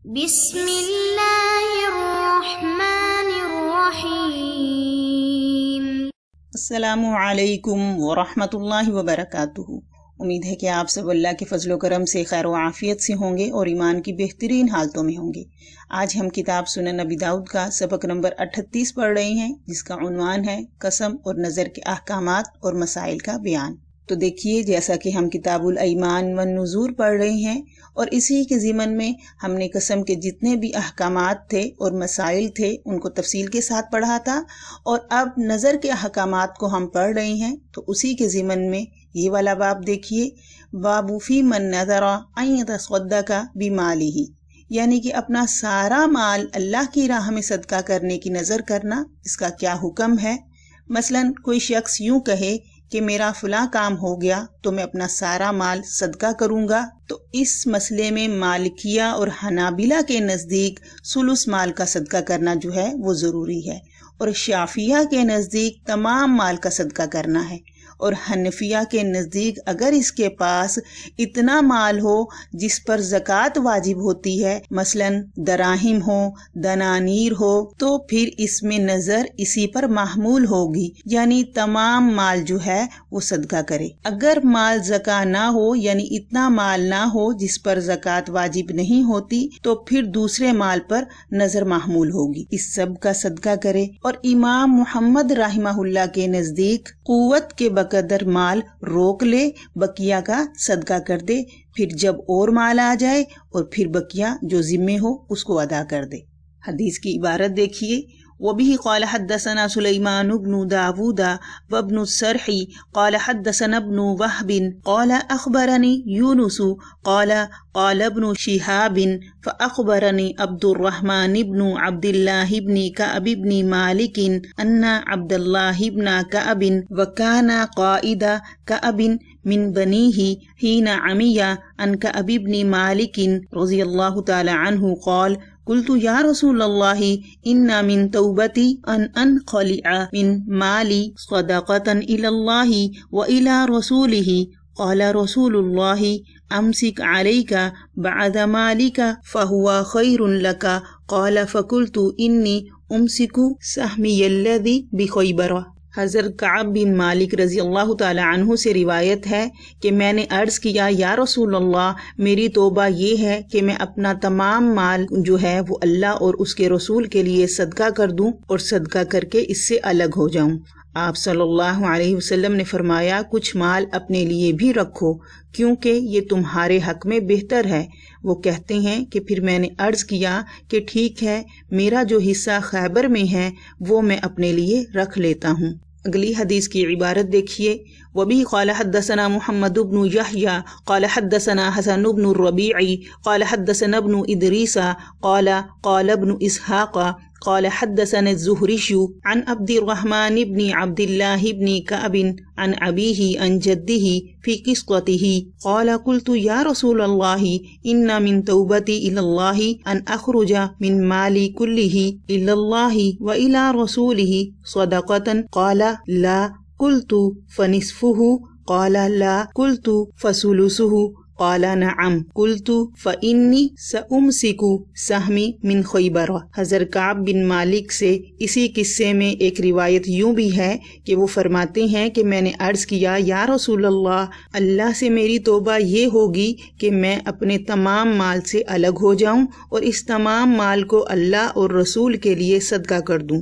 بسم اللہ الرحمن الرحیم۔ السلام علیکم ورحمۃ اللہ وبرکاتہ۔ امید ہے کہ آپ سب اللہ کے فضل و کرم سے خیر و عافیت سے ہوں گے اور ایمان کی بہترین حالتوں میں ہوں گے۔ آج ہم کتاب سنن نبی داؤد کا سبق نمبر 38 پڑھ رہے ہیں، جس کا عنوان ہے قسم اور نظر کے احکامات اور مسائل کا بیان۔ تو دیکھیے، جیسا کہ ہم کتاب الایمان والنذور پڑھ رہے ہیں اور اسی کے ضمن میں ہم نے قسم کے جتنے بھی احکامات تھے اور مسائل تھے ان کو تفصیل کے ساتھ پڑھا تھا، اور اب نظر کے احکامات کو ہم پڑھ رہے ہیں۔ تو اسی کے ضمن میں یہ والا باب دیکھیے، باب فی من نذر ان یتصدق بمالہ، یعنی کہ اپنا سارا مال اللہ کی راہ میں صدقہ کرنے کی نظر کرنا، اس کا کیا حکم ہے۔ مثلا کوئی شخص یوں کہے کہ میرا فلاں کام ہو گیا تو میں اپنا سارا مال صدقہ کروں گا، تو اس مسئلے میں مالکیہ اور حنابلہ کے نزدیک ثلث مال کا صدقہ کرنا جو ہے وہ ضروری ہے، اور شافعیہ کے نزدیک تمام مال کا صدقہ کرنا ہے، اور حنفیہ کے نزدیک اگر اس کے پاس اتنا مال ہو جس پر زکوٰۃ واجب ہوتی ہے، مثلا دراہم ہو، دنانیر ہو، تو پھر اس میں نظر اسی پر محمول ہوگی، یعنی تمام مال جو ہے وہ صدقہ کرے۔ اگر مال زکوٰۃ نہ ہو، یعنی اتنا مال نہ ہو جس پر زکوٰۃ واجب نہیں ہوتی، تو پھر دوسرے مال پر نظر محمول ہوگی، اس سب کا صدقہ کرے۔ اور امام محمد رحمہ اللہ کے نزدیک قوت کے بقدر مال روک لے، بقیہ کا صدقہ کر دے، پھر جب اور مال آ جائے اور پھر بقیہ جو ذمے ہو اس کو ادا کر دے۔ حدیث کی عبارت دیکھیے، وبه قال حدثنا سليمان بن داود وابن السرح قال حدثنا ابن وهب قال أخبرني يونس قال ابن شهاب فأخبرني عبد الرحمن بن عبد الله بن كعب بن مالك أن عبد الله بن كعب وكان قائد كعب من بنيه حين عمي عن كعب بن مالك رضي الله تعالى عنه قال قلت یا رسول اللہ ان من توبتی ان انخلع من مالی صدقة الى اللہ والى رسولہ قال رسول اللہ امسک علیک بعد مالک فهو خیر لک قال فقلت انی امسک سہمی الذی بخیبر۔ حضرت کعب بن مالک رضی اللہ تعالی عنہ سے روایت ہے کہ میں نے عرض کیا، یا رسول اللہ، میری توبہ یہ ہے کہ میں اپنا تمام مال جو ہے وہ اللہ اور اس کے رسول کے لیے صدقہ کر دوں اور صدقہ کر کے اس سے الگ ہو جاؤں۔ آپ صلی اللہ علیہ وسلم نے فرمایا، کچھ مال اپنے لیے بھی رکھو کیونکہ یہ تمہارے حق میں بہتر ہے۔ وہ کہتے ہیں کہ پھر میں نے عرض کیا کہ ٹھیک ہے، میرا جو حصہ خیبر میں ہے وہ میں اپنے لیے رکھ لیتا ہوں۔ اگلی حدیث کی عبارت دیکھیے، وبی قال حدثنا محمد بن یحییٰ قال حدثنا حسن بن الربیع قال حدثنا ابن ادریس قال ابن اسحاق قال حدثنا الزهري عن عبد الرحمن بن عبد الله بن كعب عن أبيه عن جده في قصته قال قلت يا رسول الله إن من توبتي إلى الله أن أخرج من مالي كله إلى الله وإلى رسوله صدقة قال لا قلت فنصفه قال لا قلت فثلثه قال نعم قلت فإني سأمسك سہمی من خیبر۔ حضرت کعب بن مالک سے اسی قصے میں ایک روایت یوں بھی ہے کہ وہ فرماتے ہیں کہ میں نے عرض کیا، یا رسول اللہ، اللہ سے میری توبہ یہ ہوگی کہ میں اپنے تمام مال سے الگ ہو جاؤں اور اس تمام مال کو اللہ اور رسول کے لیے صدقہ کر دوں۔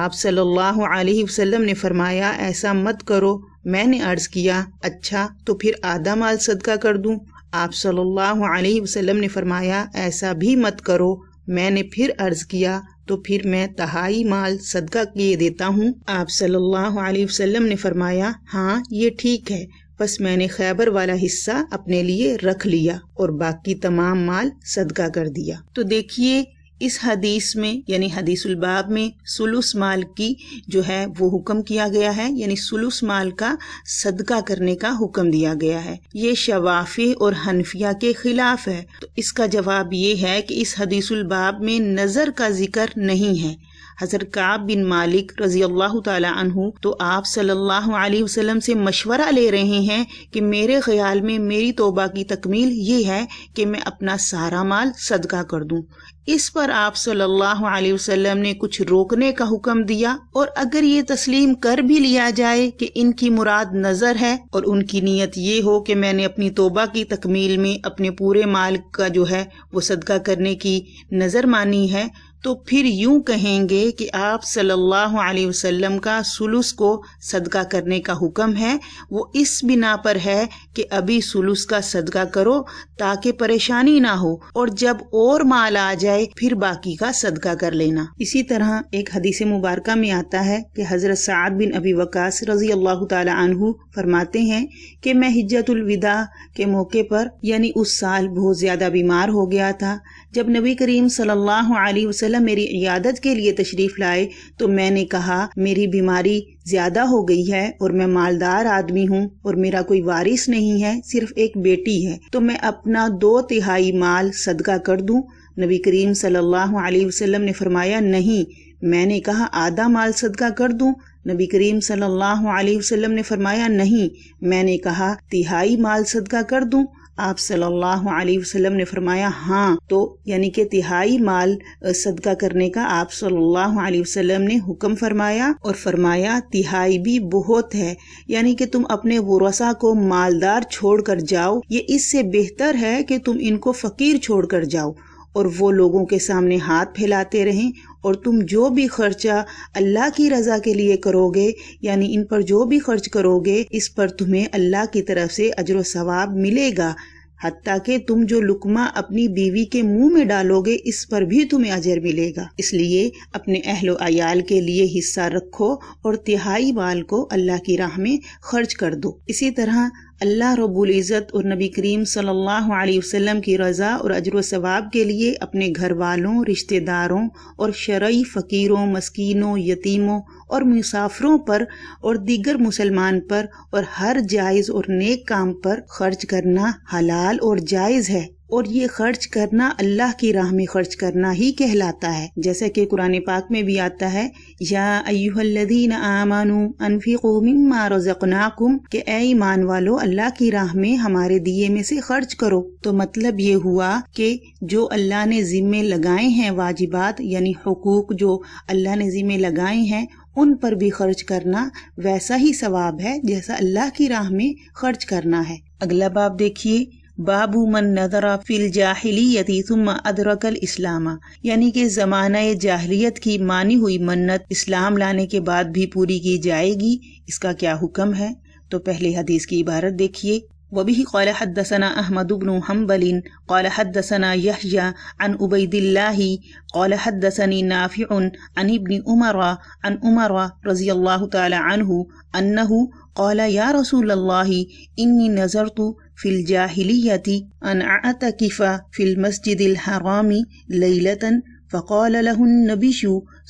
آپ صلی اللہ علیہ وسلم نے فرمایا، ایسا مت کرو۔ میں نے عرض کیا، اچھا تو پھر آدھا مال صدقہ کر دوں؟ آپ صلی اللہ علیہ وسلم نے فرمایا، ایسا بھی مت کرو۔ میں نے پھر عرض کیا، تو پھر میں تہائی مال صدقہ کیے دیتا ہوں۔ آپ صلی اللہ علیہ وسلم نے فرمایا، ہاں یہ ٹھیک ہے۔ بس میں نے خیبر والا حصہ اپنے لیے رکھ لیا اور باقی تمام مال صدقہ کر دیا۔ تو دیکھیے، اس حدیث میں یعنی حدیث الباب میں ثلث مال کی جو ہے وہ حکم کیا گیا ہے، یعنی ثلث مال کا صدقہ کرنے کا حکم دیا گیا ہے۔ یہ شوافی اور حنفیہ کے خلاف ہے۔ تو اس کا جواب یہ ہے کہ اس حدیث الباب میں نظر کا ذکر نہیں ہے، حضرت کعب بن مالک رضی اللہ تعالی عنہ تو آپ صلی اللہ علیہ وسلم سے مشورہ لے رہے ہیں کہ میرے خیال میں میری توبہ کی تکمیل یہ ہے کہ میں اپنا سارا مال صدقہ کر دوں۔ اس پر آپ صلی اللہ علیہ وسلم نے کچھ روکنے کا حکم دیا، اور اگر یہ تسلیم کر بھی لیا جائے کہ ان کی مراد نظر ہے اور ان کی نیت یہ ہو کہ میں نے اپنی توبہ کی تکمیل میں اپنے پورے مال کا جو ہے وہ صدقہ کرنے کی نظر مانی ہے، تو پھر یوں کہیں گے کہ آپ صلی اللہ علیہ وسلم کا ثلث کو صدقہ کرنے کا حکم ہے، وہ اس بنا پر ہے کہ ابھی ثلث کا صدقہ کرو تاکہ پریشانی نہ ہو، اور جب اور مال آ جائے پھر باقی کا صدقہ کر لینا۔ اسی طرح ایک حدیث مبارکہ میں آتا ہے کہ حضرت سعد بن ابی وقاص رضی اللہ تعالی عنہ فرماتے ہیں کہ میں حجۃ الوداع کے موقع پر یعنی اس سال بہت زیادہ بیمار ہو گیا تھا۔ جب نبی کریم صلی اللہ علیہ وسلم میری عیادت کے لیے تشریف لائے تو میں نے کہا میری بیماری زیادہ ہو گئی ہے اور میں مالدار آدمی ہوں اور میرا کوئی وارث نہیں ہے، صرف ایک بیٹی ہے، تو میں اپنا 2/3 مال صدقہ کر دوں؟ نبی کریم صلی اللہ علیہ وسلم نے فرمایا نہیں۔ میں نے کہا آدھا مال صدقہ کر دوں؟ نبی کریم صلی اللہ علیہ وسلم نے فرمایا نہیں۔ میں نے کہا 1/3 مال صدقہ کر دوں؟ آپ صلی اللہ علیہ وسلم نے فرمایا ہاں، تو یعنی کہ 1/3 مال صدقہ کرنے کا آپ صلی اللہ علیہ وسلم نے حکم فرمایا، اور فرمایا 1/3 بھی بہت ہے، یعنی کہ تم اپنے ورثاء کو مالدار چھوڑ کر جاؤ، یہ اس سے بہتر ہے کہ تم ان کو فقیر چھوڑ کر جاؤ اور وہ لوگوں کے سامنے ہاتھ پھیلاتے رہیں، اور تم جو بھی خرچہ اللہ کی رضا کے لیے کرو گے، یعنی ان پر جو بھی خرچ کرو گے اس پر تمہیں اللہ کی طرف سے اجر و ثواب ملے گا، حتیٰ کہ تم جو لقمہ اپنی بیوی کے منہ میں ڈالو گے اس پر بھی تمہیں اجر ملے گا۔ اس لیے اپنے اہل و عیال کے لیے حصہ رکھو اور 1/3 مال کو اللہ کی راہ میں خرچ کر دو۔ اسی طرح اللہ رب العزت اور نبی کریم صلی اللہ علیہ وسلم کی رضا اور اجر و ثواب کے لیے اپنے گھر والوں، رشتہ داروں اور شرعی فقیروں، مسکینوں، یتیموں اور مسافروں پر اور دیگر مسلمان پر اور ہر جائز اور نیک کام پر خرچ کرنا حلال اور جائز ہے، اور یہ خرچ کرنا اللہ کی راہ میں خرچ کرنا ہی کہلاتا ہے، جیسا کہ قرآن پاک میں بھی آتا ہے یا ایھا الذین آمنوا انفقوا مما رزقناکم، کہ اے ایمان والو اللہ کی راہ میں ہمارے دیے میں سے خرچ کرو۔ تو مطلب یہ ہوا کہ جو اللہ نے ذمے لگائے ہیں واجبات یعنی حقوق جو اللہ نے ذمے لگائے ہیں ان پر بھی خرچ کرنا ویسا ہی ثواب ہے جیسا اللہ کی راہ میں خرچ کرنا ہے۔ اگلا باب دیکھیے، باب من نظر فی الجاہلیت ثم ادرک الاسلام، یعنی کہ زمانہ جاہلیت کی مانی ہوئی منت اسلام لانے کے بعد بھی پوری کی جائے گی، اس کا کیا حکم ہے؟ تو پہلے حدیث کی عبارت دیکھیے۔ وبه قال حدثنا احمد بن حنبل قال حدثنا يحيى عن عبيد الله قال حدثني نافع عن ابن عمر عن عمر رضي الله تعالى عنه انه قال يا رسول الله اني نذرت في الجاهلية ان اعتكف في المسجد الحرام ليلة فقال له النبی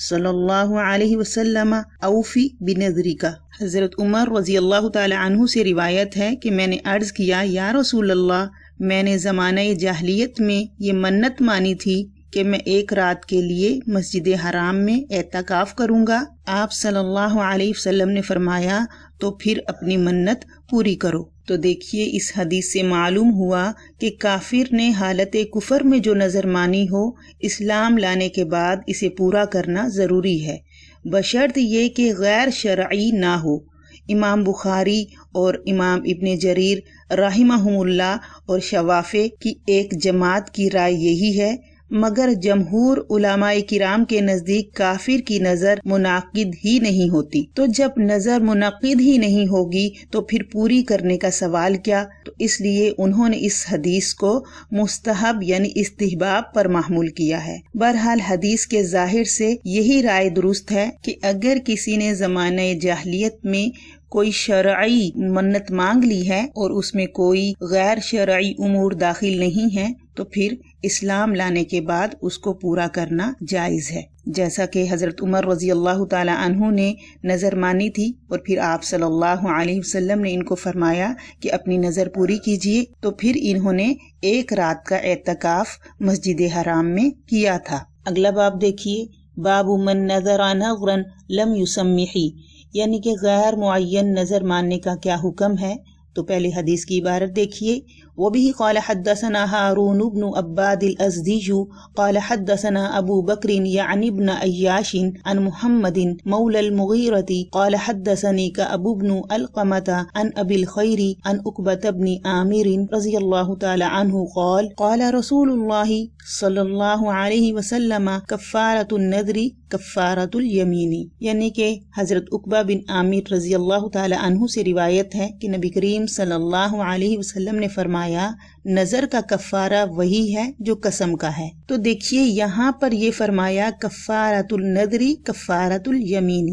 صلی اللہ علیہ وسلم اوفی بنذرک۔ حضرت عمر رضی اللہ تعالی عنہ سے روایت ہے کہ میں نے عرض کیا یا رسول اللہ، میں نے زمانہ جاہلیت میں یہ منت مانی تھی کہ میں ایک رات کے لیے مسجد حرام میں اعتکاف کروں گا۔ آپ صلی اللہ علیہ وسلم نے فرمایا تو پھر اپنی منت پوری کرو۔ تو دیکھیے اس حدیث سے معلوم ہوا کہ کافر نے حالت کفر میں جو نظر مانی ہو اسلام لانے کے بعد اسے پورا کرنا ضروری ہے، بشرط یہ کہ غیر شرعی نہ ہو۔ امام بخاری اور امام ابن جریر رحمہم اللہ اور شوافع کی ایک جماعت کی رائے یہی ہے، مگر جمہور علماء کرام کے نزدیک کافر کی نظر منعقد ہی نہیں ہوتی، تو جب نظر منعقد ہی نہیں ہوگی تو پھر پوری کرنے کا سوال کیا؟ تو اس لیے انہوں نے اس حدیث کو مستحب یعنی استحباب پر محمول کیا ہے۔ بہرحال حدیث کے ظاہر سے یہی رائے درست ہے کہ اگر کسی نے زمانہ جاہلیت میں کوئی شرعی منت مانگ لی ہے اور اس میں کوئی غیر شرعی امور داخل نہیں ہے تو پھر اسلام لانے کے بعد اس کو پورا کرنا جائز ہے، جیسا کہ حضرت عمر رضی اللہ تعالی عنہ نے نظر مانی تھی اور پھر آپ صلی اللہ علیہ وسلم نے ان کو فرمایا کہ اپنی نظر پوری کیجئے، تو پھر انہوں نے ایک رات کا اعتکاف مسجد حرام میں کیا تھا۔ اگلا باب دیکھیے، باب من نظر نظرا لم یسمحی، یعنی کہ غیر معین نظر ماننے کا کیا حکم ہے۔ تو پہلے حدیث کی عبارت دیکھیے۔ وبه قال حدثنا هارون بن عباد الازدی قال حدثنا ابو بکر یعنی ابن عیاش عن محمد مولى المغیرة قال حدثني كأبو بن القمة عن ابی الخیر عن عقبة بن عامر رضی اللہ تعالی عنہ قال قال رسول اللہ صلی اللہ علیہ وسلم کفارۃ النذر کفارۃ الیمین، یعنی کہ حضرت عقبہ بن عامر رضی اللہ تعالی عنہ سے روایت ہے کہ نبی کریم صلی اللہ علیہ وسلم نے فرمایا نظر کا کفارہ وہی ہے جو قسم کا ہے۔ تو دیکھیے یہاں پر یہ فرمایا کفارۃ النذر کفارۃ الیمین،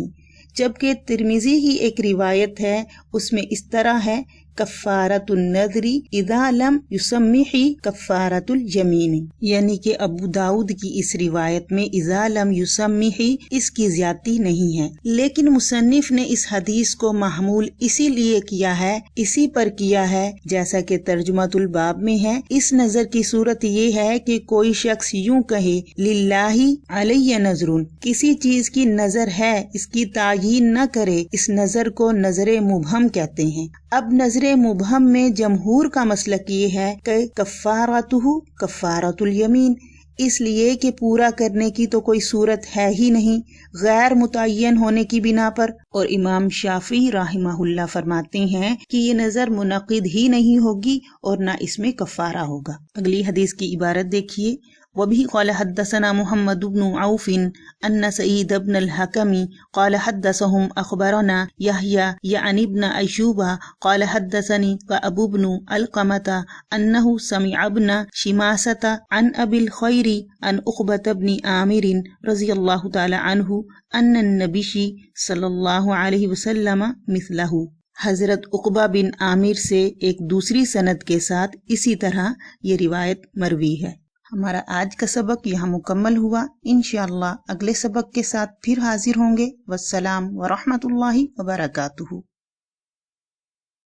جبکہ ترمذی ہی ایک روایت ہے اس میں اس طرح ہے کفارۃ النذر اذا لم یسمحی کفارۃ الیمین، یعنی کہ ابو داؤد کی اس روایت میں اذا لم یسمحی اس کی زیادتی نہیں ہے، لیکن مصنف نے اس حدیث کو محمول اسی لیے کیا ہے، اسی پر کیا ہے جیسا کہ ترجمۃ الباب میں ہے۔ اس نظر کی صورت یہ ہے کہ کوئی شخص یوں کہے للہ علی نظر، کسی چیز کی نظر ہے، اس کی تعیین نہ کرے، اس نظر کو نظر مبہم کہتے ہیں۔ اب نظر مبہم میں جمہور کا مسلک یہ ہے کہ کفارتہ کفارۃ الیمین، اس لیے کہ پورا کرنے کی تو کوئی صورت ہے ہی نہیں غیر متعین ہونے کی بنا پر، اور امام شافعی رحمہ اللہ فرماتے ہیں کہ یہ نظر منعقد ہی نہیں ہوگی اور نہ اس میں کفارہ ہوگا۔ اگلی حدیث کی عبارت دیکھیے۔ وبه قال حدثنا محمد بن عوف ان سعید بن الحكم قال حدثهم اخبرنا يحيى يعني ابن ايوب قال حدثني ابو بن القمة انه سمع ابن شماسة عن ابي الخير عن عقبة بن عامر رضي الله تعالى عنه ان النبي صلی اللہ علیہ وسلم مثله، حضرت عقبہ بن عامر سے ایک دوسری سند کے ساتھ اسی طرح یہ روایت مروی ہے۔ ہمارا آج کا سبق یہاں مکمل ہوا، انشاءاللہ اگلے سبق کے ساتھ پھر حاضر ہوں گے۔ والسلام ورحمۃ اللہ وبرکاتہ۔